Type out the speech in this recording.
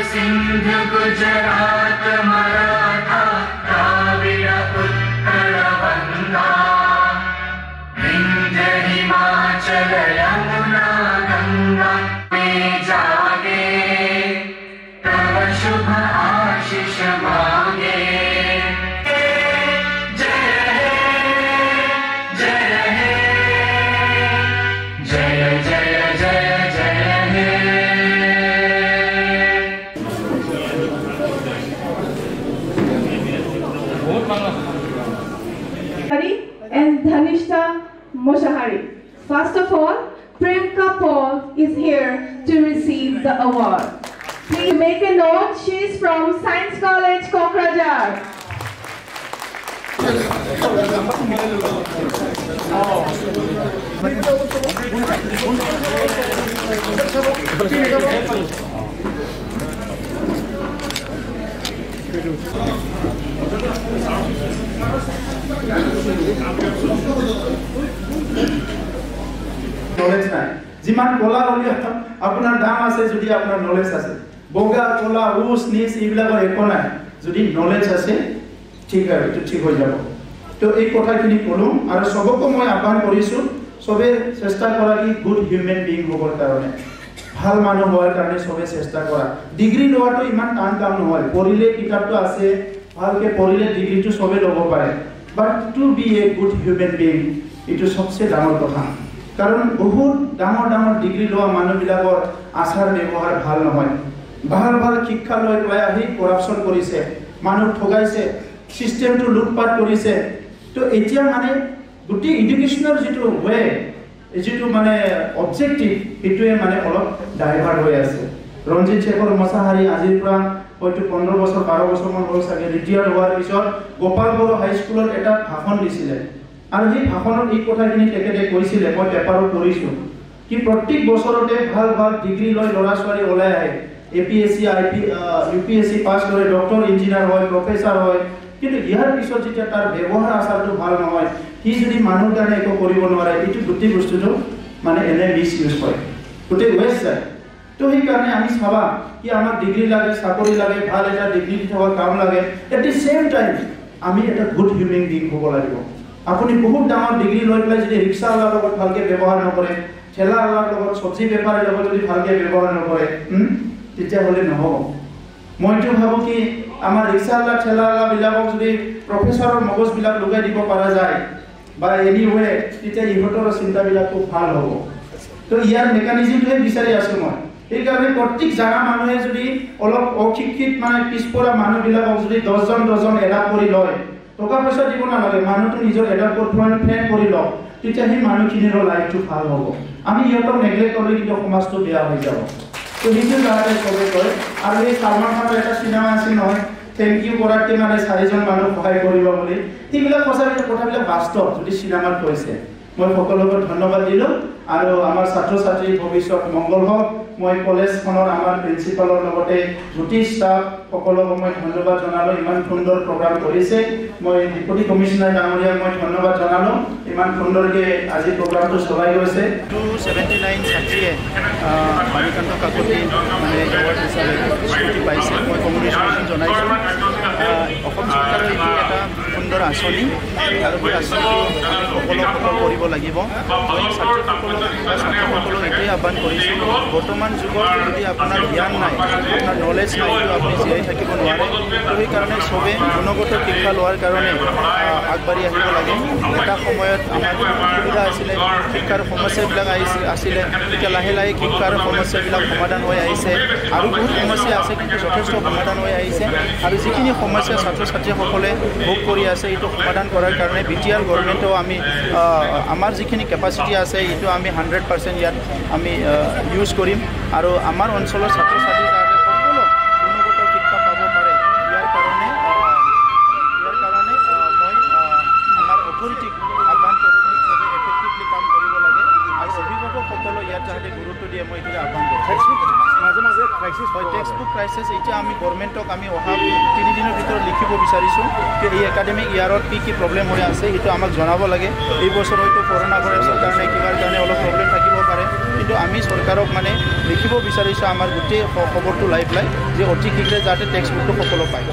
सिंधु गुजरात मराठा द्राविड़ उत्कल वंगा विंध्य हिमाचल यमुना गंगा में जागे तव शुभ आशीष मांगे and Dhanishta Moshahari. First of all, Priyanka Paul is here to receive the award. Please make a note, she is from Science College, Kokrajhar. Knowledge নাই যিমান কলা হলি আপোনাৰ দাম আছে যদি আপোনাৰ নলেজ আছে বগা কলা উস নিস এইবিলাকৰ একো নাই যদি নলেজ আছে ঠিক আছে তো ঠিক হৈ যাব তো এই কথাখিনি কলম আৰু সবকে মই আহ্বান কৰিছো সবে চেষ্টা কৰা কি গুড হিউম্যান বিং হ'বৰ কাৰণে ভাল মানুহ হোৱাৰ কাৰণে সবে চেষ্টা কৰা ডিগ্ৰী লোৱাটো ইমান টান কাম নহয় পঢ়িলে কিতাপটো আছে ভালকে পঢ়িলে ডিগ্ৰীটো সবে ল'ব পাৰে but to be a good human being ইটো সবচেয়ে ডাঙৰ কথা কাৰণ বহুত ডাঙৰ ডাঙৰ ডিগ্ৰী লোৱা মানুহবিলাকৰ আচাৰ ব্যৱহাৰ ভাল নহয় ভাল ভাল শিক্ষা লৈ পেলাই আহি কৰাপচন কৰিছে মানুহ ঠগাইছে সিস্টেমটো লুটপাট কৰিছে তো এতিয়া মানে গোটেই এডুকেশ্যনৰ যিটো ৱে যিটো মানে অবজেক্টিভ এটোৱে মানে অলপ ডাইভাৰ্ট হৈ আছে ৰঞ্জিত শেখৰ মছাহাৰী আজিৰ পৰা হয়তো 15 বছৰ 12 বছৰ মান হ'ল চাগে ৰিটায়াৰ হোৱাৰ পিছত গোপাল বড়ো হাইস্কুলত এটা ভাষণ দিছিলে আৰু এই ভাষণত এই কথাখিনি তেখেতে কৈছিলে মই পেপাৰত পঢ়িছো কি প্ৰত্যেক বছৰতে ভাল ভাল ডিগ্ৰী লৈ ল'ৰা ছোৱালী ওলাই আহে এপিএসসি ইউপিএসসি পাস কৰে ডক্টৰ ইঞ্জিনিয়াৰ হয় প্ৰফেসৰ হয় কিন্তু ইয়াৰ পিছত যেতিয়া তাৰ ব্যৱহাৰ আচাৰটো ভাল নহয় কি যদি মানুহৰ কাৰণে একো কৰিব নোৱাৰে এইটো গোটেই বস্তুটো মানে এনে মিছ ইউজ হয় গোটেই ৱেষ্ট যায় তো সেই কাৰণে আমি চাবা কি আমাক ডিগ্ৰী লাগে চাকৰি লাগে ভাল এটা ডিগ্ৰী থকা কাম লাগে এট দি সেম টাইম আমি এটা গুড হিউম্যান বিং হ'ব লাগিব আপুনি বহুত ডাঙৰ ডিগ্ৰী লৈ পেলাই যদি ৰিক্সাৱালাৰ লগত ভালকে ব্যৱহাৰ নকৰে ঠেলাৱালাৰ লগত সবজি বেপাৰীৰ লগত যদি ভালকে ব্যৱহাৰ নকৰে তেতিয়া হলে নহব মইতো ভাবো কি আমাৰ ৰিক্সাৱালা ঠেলাৱালা বিলাকক যদি প্ৰফেসৰৰ মগজ বিলাক লগাই দিব পৰা যায় বা এনিৱে তেতিয়া ইহঁতৰ চিন্তাবিলাক খুব ভাল হ'ব তো ইয়াৰ মেকানিজমটোৱে বিচাৰি আছো মই এই কাৰণে প্ৰত্যেক জাগা মানুহে যদি অলপ অশিক্ষিত মানে পিছপৰা মানুহবিলাকক যদি 10 জন এডাপ কৰি লয় টকা পইচা দিব নালাগে মানুহটো নিজৰ এডাপ ফ্ৰেণ্ড কৰি লওক তেতিয়া সেই মানুহখিনিৰ লাইফটো ভাল হ'ব আমি ইহঁতক নেগলেক্ট কৰিলে কিন্তু সমাজটো বেয়া হৈ যাব তো সেইটো কাৰণে সবে কয় আৰু এই সালমান খানৰ এটা চিনেমা আছিল নহয় থেংক ইউ কৰাতে মানে 4 জন মানুহ সহায় কৰিব বুলি সেইবিলাক কথাবিলাক বাস্তৱ যদি চিনেমাত কৈছে মই সকলোকে ধন্যবাদ দিলো আৰু আমাৰ ছাত্ৰ ছাত্ৰী ভৱিষ্যত মংগল হওক মই কলেজখনৰ আমাৰ প্ৰিন্সিপালৰ লগতে গোটেই ষ্টাফ সকলোকে মই ধন্যবাদ জনালো ইমান সুন্দৰ প্ৰগ্ৰাম কৰিছে মই ডেপুটি কমিশনাৰ ডাঙৰীয়াক মই ধন্যবাদ জনালো ইমান সুন্দৰকৈ আজি প্ৰগ্ৰামটো চলাই গৈছে 279 ছাত্ৰীয়ে বাণীকান্ত কাকতি মানে এৱাৰ্ড হিচাপে স্বীকৃতি পাইছে মই কংগ্ৰেচুলেশ্যন জনাইছোঁ অসম চৰকাৰৰ এইটো এটা সুন্দৰ আঁচনি আৰু সেই আঁচনিটো আমি সকলো কৰিব লাগিব মই ছাত্ৰীসকলক এইটোৱে আহ্বান কৰিছোঁ বৰ্তমান যুগত যদি আপোনাৰ জ্ঞান নাই আপোনাৰ নলেজ নাই তো আপুনি জীয়াই থাকিব নোৱাৰে তো সেইকাৰণে চবে গুণগত শিক্ষা লোৱাৰ কাৰণে আগবাঢ়ি আহিব লাগে এটা সময়ত আমাৰ সুবিধা আছিলে শিক্ষাৰ সমস্যাবিলাক আছিলে এতিয়া লাহে লাহে শিক্ষাৰ সমস্যাবিলাক সমাধান হৈ আহিছে আৰু বহুত সমস্যা আছে কিন্তু যথেষ্ট সমাধান হৈ আহিছে আৰু যিখিনি সমস্যা ছাত্ৰ ছাত্ৰীসকলে ভোগ কৰি আছে এইটো সমাধান কৰাৰ কাৰণে বিটিআৰ গভৰ্ণমেণ্টেও আমি আমাৰ যিখিনি কেপাচিটি আছে এইটো আমি 100% ইয়াত আমি ইউজ কৰিম আৰু আমাৰ অঞ্চলৰ ছাত্ৰ ছাত্ৰী যাতে সকলো গুণগত শিক্ষা পাব পাৰে ইয়াৰ কাৰণে মই আমাৰ অথৰিটিক আহ্বান কৰোঁ সবে এফেক্টিভলি কাম কৰিব লাগে আৰু অভিভাৱকসকলেও ইয়াত যাতে গুৰুত্ব দিয়ে মই এইটোকে আহ্বান কৰোঁ মাজে মাজে ক্ৰাইচিছ হয় টেক্সট বুক ক্ৰাইচিছ এতিয়া আমি গভৰ্ণমেণ্টক আমি অহা 3 দিনৰ ভিতৰত লিখিব বিচাৰিছোঁ যে এই একাডেমিক ইয়াৰত কি প্ৰব্লেম হৈ আছে এইটো আমাক জনাব লাগে এই বছৰ হয়তো কৰোনা ভাইৰাছৰ কাৰণে কিবাৰ কাৰণে অলপ প্ৰব্লেম থাকিব পাৰে কিন্তু আমি চৰকাৰক মানে লিখিব বিচাৰিছোঁ আমাৰ গোটেই খবৰটো লাইভ যে অতি শীঘ্ৰে যাতে টেক্সট বুকটো সকলো পায়